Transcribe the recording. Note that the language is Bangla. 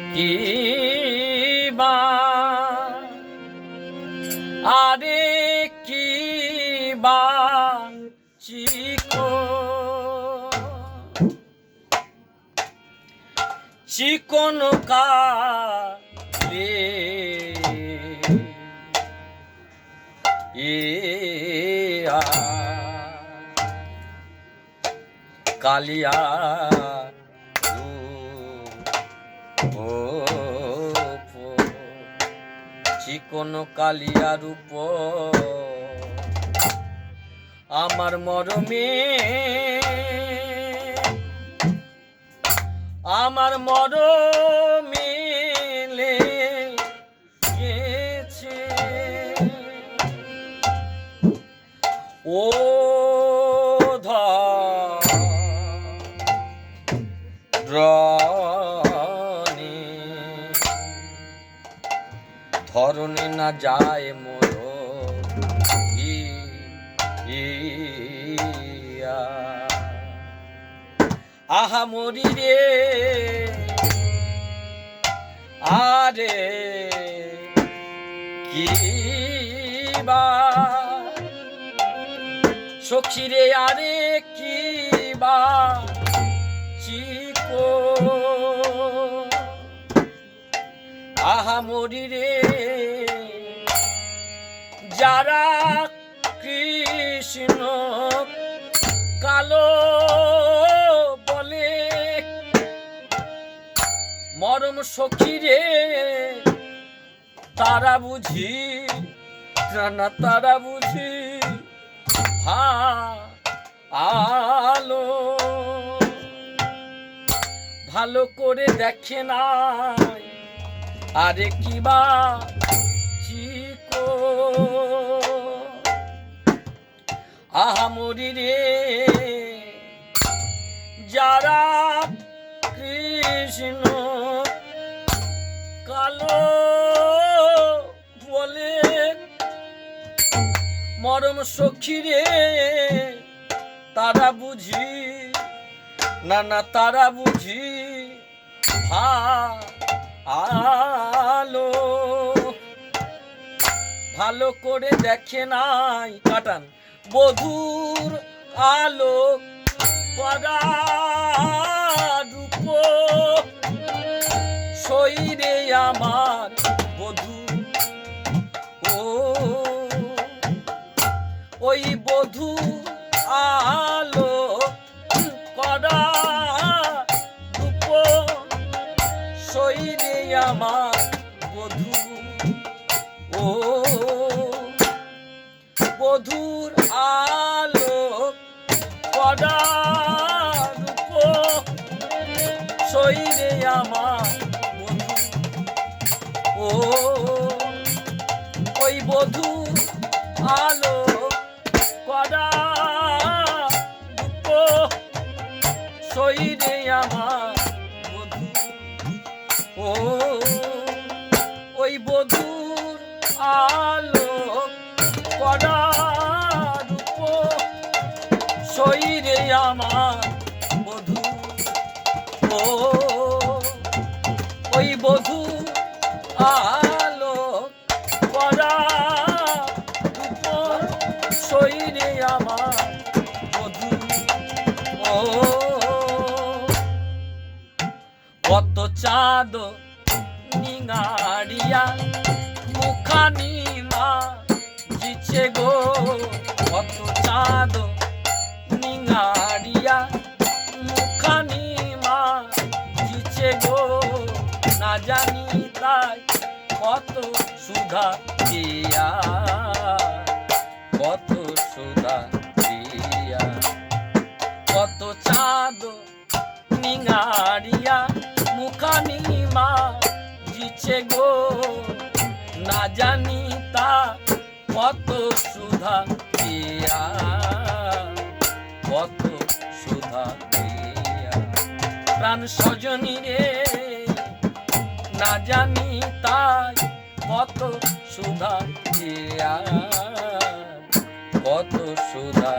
কিবা আরে কিবা চিকন কালে কালিয়া চিকন কালিয়া রূপ আমার মরমে লেগেছে ও ধরনে না যায় মোর আহা মরি রে আরে কিবা সখী রে আরে কিবা চিকো আহা মরি রে যারা কৃষ্ণ কালো বলে মরম সখী রে তারা বুঝি না তারা বুঝি আলো ভালো করে দেখে নাই আরে কিবা চিকো আহা মরি রে যারা কৃষ্ণ কালো বলে মরম সখী রে তারা বুঝি না তারা বুঝি আলো ভালো করে দেখে নাই কাটান বধুর আলো করা রূপ শরীরে আমার বধূ ওই বধূ আলো করা রূপ শরীরে আমার বধূ বধূর আলো করা রূপ শরীরে আমার বধূ ওই বধূ আলো করা রূপ শরীরে আমার বধূ ওই বধূর আলো করা রূপ শরীরে আমার বধূ ওই বধূ আলো করা রূপ শরীরে আমার বধূ কত চাঁদ নিঙাড়িয়া মুখানি মা জিছে গো কত চাঁদ নিঙাড়িয়া মুখানি মা জিছে গো না জানি তাই কত সুধা দিয়া কত সুধা দিয়া কত চাঁদ নিঙাড়িয়া মুখানি মা জিছে গো না জানি তা কত সুধা দিয়া কত সুধা দিয়া প্রাণ সজনী রে না জানি তাই কত সুধা দিয়া কত সুধা